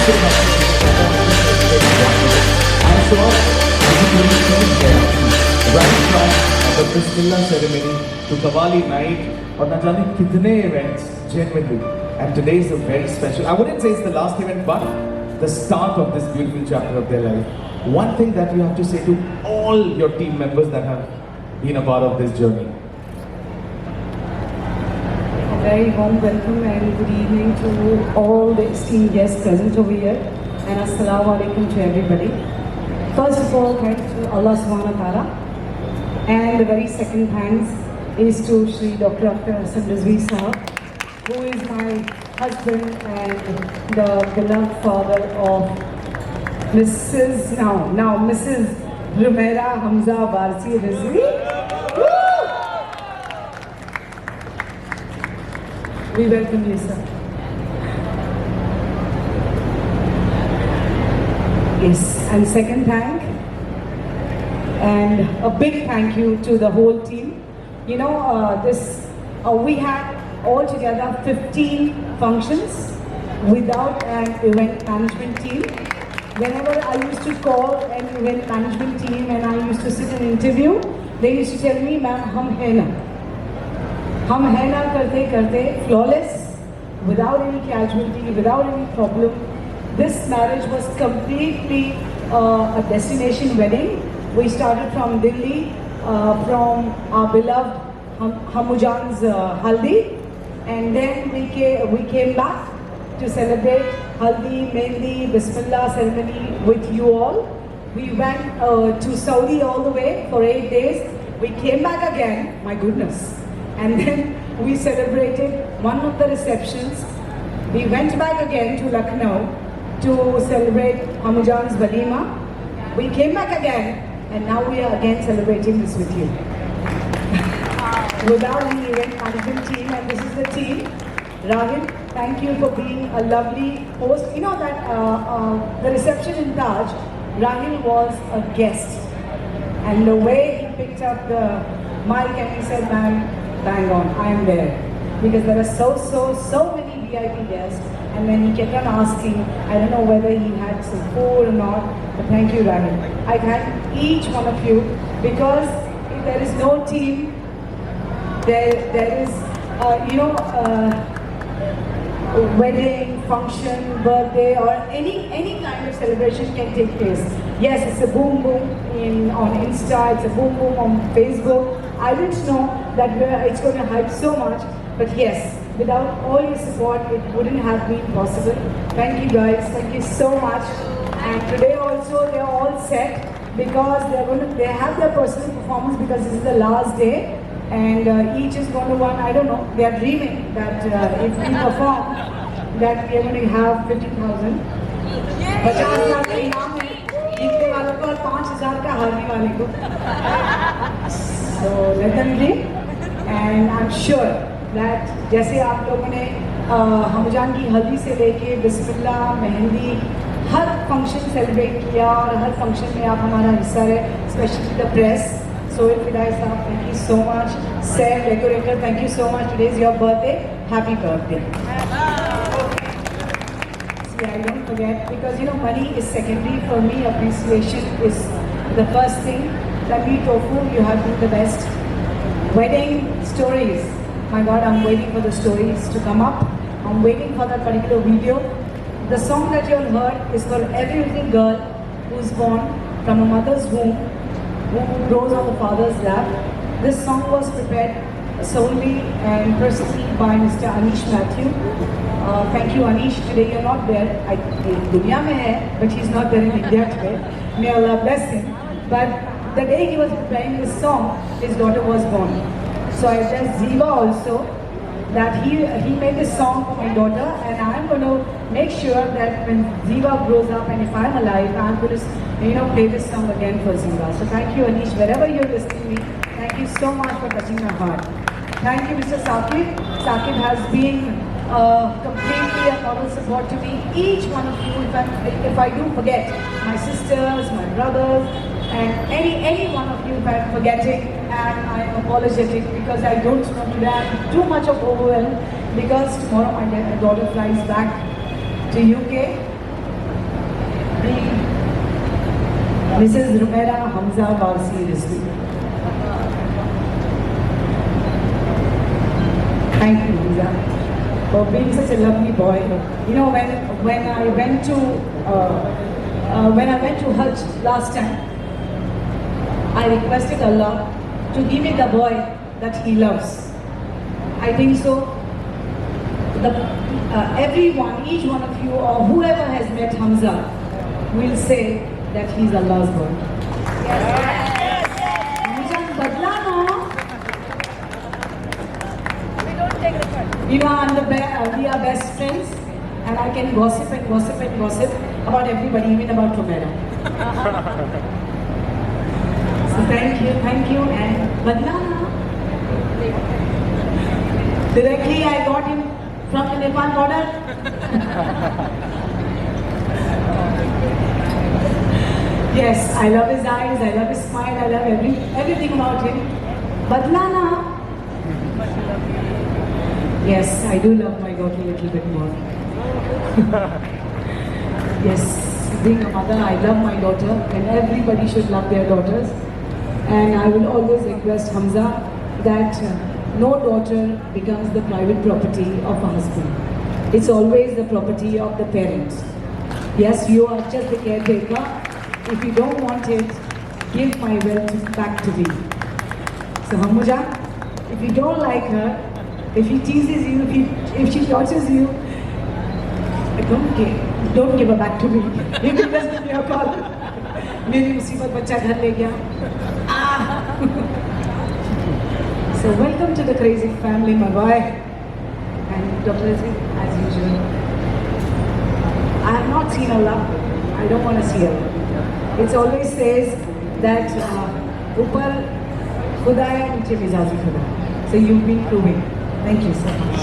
so much for giving performances. I'm sure this is very soon there. Right from the Bismillah ceremony to Qawwali night और न जाने कितने events genuinely. And today is a very special. I wouldn't say it's the last event, but the start of this beautiful chapter of their life. One thing that you have to say to all your team members that have been a part of this journey. A very warm welcome and good evening to all the esteemed guests present over here, and Assalamu alaikum to everybody. First of all, thanks to Allah subhanahu wa ta'ala, and the very second thanks is to Shri Dr. Akhtar Hasan Rizvi Sahab, who is my husband and the beloved father of Mrs. Rumaira Hamza Barsi Rizvi. We welcome you, sir. Yes, and second thank, and a big thank you to the whole team. You know, we had altogether 15 functions without an event management team. Whenever I used to call an event management team and I used to sit and interview, they used to tell me, ma'am, hum hai na karte flawless, without any casualty, without any problem. This marriage was completely a destination wedding. We started from Delhi, from our beloved Hamujan's Haldi, and then we came back to celebrate Haldi, Mehndi, Bismillah ceremony with you all. We went to Saudi all the way for 8 days. We came back again, my goodness, and then we celebrated one of the receptions. We went back again to Lucknow to celebrate Hamujan's Walima. We came back again, and now we are again celebrating this with you. Without any event management team, and this is the team. Rahil, thank you for being a lovely host. You know that the reception in Taj, Rahil was a guest, and the way he picked up the mic and he said, "Man, bang on, I am there," because there are so many VIP guests. And then he kept on asking, I don't know whether he had some food or not, but thank you, Rahil. I thank each one of you, because if there is no team, there is, wedding, function, birthday, or any kind of celebration can take place. Yes, it's a boom boom on Insta, it's a boom boom on Facebook. I didn't know that it's going to hype so much, but yes, without all your support, it wouldn't have been possible. Thank you guys, thank you so much. And today also they're all set, because they have their personal performance, because this is the last day, and each is going to win. I don't know, they are dreaming that if we perform, that we are going to have 50,000. 50,000 का इनाम है, जीतने वालों को और 5,000 का हारने वाले को. So let them dream, and I'm sure that जैसे आप लोगों ने हमजान की हल्दी से लेके बिस्मिल्लाह, मेहंदी, हर फंक्शन सेलिब्रेट किया, और हर फंक्शन में आप हमारा हिस्सा रहे, स्पेशली द प्रेस. सोहेल फिदाई साहब, thank you so much. Sir, decorator, thank you so much. Today is your birthday. Happy birthday. See, I don't forget, because you know money is secondary for me. Appreciation is the first thing. Tanvi Tofu, you have been the best. Wedding stories. My God, I'm waiting for the stories to come up. I'm waiting for that particular video. The song that you all heard is for every little girl who's born from a mother's womb, who grows on the father's lap. This song was prepared solely and personally by Mr. Anish Matthew. Thank you, Anish. Today you're not there. Dunya mein hai, but he's not there in India today. May Allah bless him. But the day he was preparing this song, his daughter was born. So I tell Ziva also that he made this song for my daughter, and I'm going to make sure that when Ziva grows up, and if I'm alive, I'm going to play this song again for Ziva. So thank you, Anish, wherever you're listening to me. Thank you so much for touching my heart. Thank you, Mr. Saqib. Saqib has been completely a moral support to me. Each one of you, if I do forget, my sisters, my brothers, and any one of you if I'm forgetting, and I'm apologetic, because I don't know today, I'm too much of overwhelmed, because tomorrow my daughter flies back to UK, Mrs. Rumera Hamza Warsi Rizvi. Thank you, Lisa, for being such a lovely boy. You know, when I went to Hajj last time, I requested Allah to give me the boy that He loves. I think so. Everyone, each one of you, or whoever has met Hamza, will say that he's Allah's boy. Hamza badla no. You know, we are best friends, and I can gossip and gossip and gossip about everybody, even about Romero. So thank you, and badla no. Directly I got him from the Nepal border. Yes, I love his eyes, I love his smile, I love everything about him. Badlana. Yes, I do love my daughter a little bit more. Yes, being a mother, I love my daughter, and everybody should love their daughters. And I will always request Hamza that no daughter becomes the private property of a husband. It's always the property of the parents. Yes, you are just the caretaker. If you don't want it, give my wealth back to me. So Hamuja, if you don't like her, if he teases you, if she tortures you, don't give her back to me. You can just give me a call. मेरी मुसीबत बच्चा घर ले गया. So welcome to the crazy family, my boy. And Dr. Rizvi, as usual. I have not seen Allah. I don't want to see Allah. It always says that Upar Khuda hai, niche mizaji Khuda. So you've been proving. Thank you so much.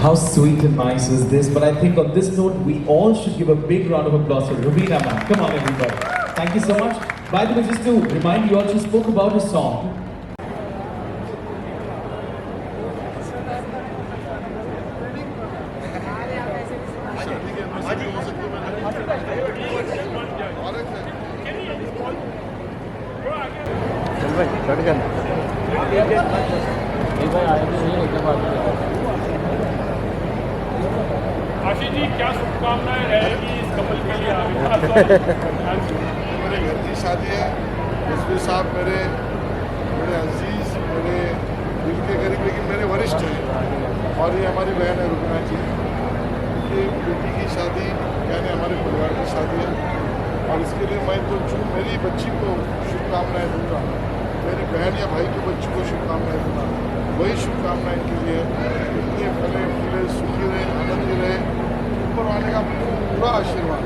How sweet and nice was this? But I think on this note, we all should give a big round of applause for Rubina ma'am. Come on, everybody. Thank you so much. By the way, just to remind you all, she spoke about a song. Ashish ji, क्या शुभकामनाएं रहेगी इस couple के लिए? मेरे घर की शादी है। रिजवी साहब मेरे अजीज, मेरे दिल के करीब, लेकिन मेरे वरिष्ठ हैं, और ये हमारी बहन है रुबीना जी। ये बेटी की शादी यानी हमारे परिवार की शादी है, और इसके लिए मैं तो जो मेरी बच्ची को शुभकामनाएं दूंगा, मेरी बहन या भाई की बच्ची को शुभकामनाएं दूंगा, वही शुभकामनाएं इनके लिए। इतने फले फूले सुखी रहे, आनंदी रहे, ऊपर वाले का पूरा आशीर्वाद।